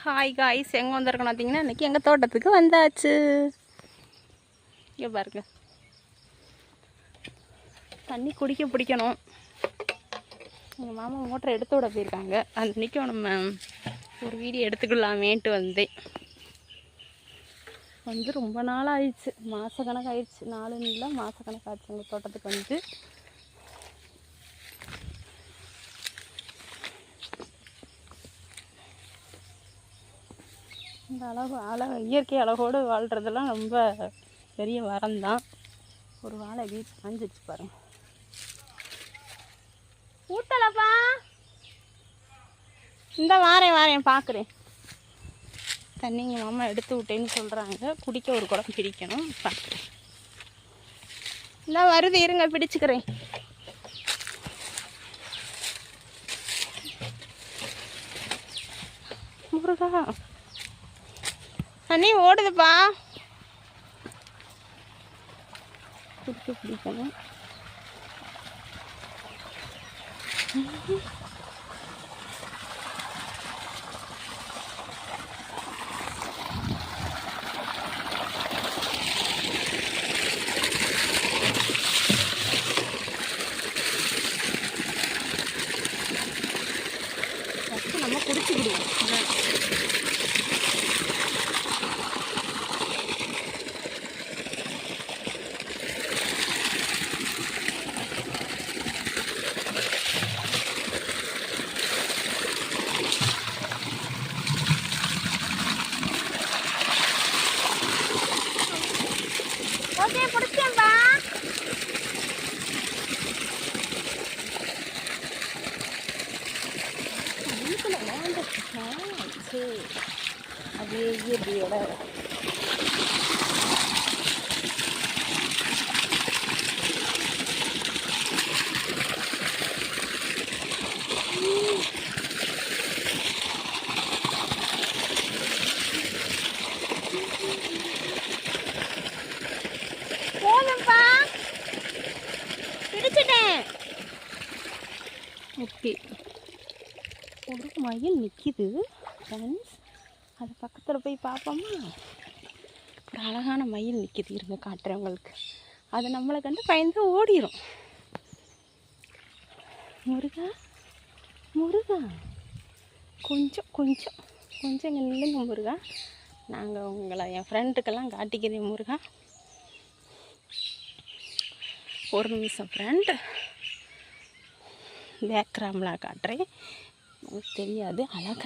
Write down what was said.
Hi guys, எங்கே வந்திருக்கணும் பார்த்தீங்கன்னா இன்றைக்கி எங்கள் தோட்டத்துக்கு வந்தாச்சு. இங்கே பாருங்க, தண்ணி குடிக்க பிடிக்கணும். எங்கள் மாமா மோட்டரை எடுத்து விட போயிருக்காங்க. அன்றைக்கும் நம்ம ஒரு வீடியோ எடுத்துக்கலாமேன்ட்டு வந்தேன். வந்து ரொம்ப நாள் ஆயிடுச்சு, மாதக்கணக்கு ஆயிடுச்சு. நாலு இல்லை மாதக்கணக்கு ஆயிடுச்சு எங்கள் தோட்டத்துக்கு வந்து. இந்த இயற்கை அழகோடு வாழ்கிறதெல்லாம் ரொம்ப பெரிய வரம்தான். ஒரு வாழை வீட்டு காஞ்சிச்சு பாருங்க. ஊட்டலப்பா, இந்த வாரேன் பார்க்குறேன். தண்ணிங்க மாமா எடுத்து விட்டேன்னு சொல்கிறாங்க. குடிக்க ஒரு குடம் பிடிக்கணும், பார்க்குறேன். இந்த வருது, இருங்க பிடிச்சிக்கிறேன். முருகா, தண்ணி ஓடுதுப்பா, குடிக்க பிடிக்கணும். நம்ம குடிச்சுக்கிடுவோம். ஓகே, பிடிச்சேன்பா. வீட்டில் வாழ்ந்துச்சு அது இயற்கையோட. போதும்பா, பிடிச்சிட்டேன். ஓகே, ஒரு மயில் நிற்கிது ஃப்ரெண்ட்ஸ். அது பக்கத்தில் போய் பார்ப்போமா? ஒரு அழகான மயில் நிற்கிது, இருங்க காட்டுறேன் உங்களுக்கு. அது நம்மளை கண்டு பயந்து ஓடிடும். முருகா முருகா, கொஞ்சம் கொஞ்சம் கொஞ்சம் இங்கே நில்லுங்க முருகா. நாங்கள் உங்களை என் ஃப்ரெண்டுக்கெல்லாம் காட்டிக்கிறேன் முருகா. ஒரு நிமிஷம் ஃப்ரெண்ட், பேக்ராமில் காட்டுறேன். உங்களுக்கு தெரியாது, அழகா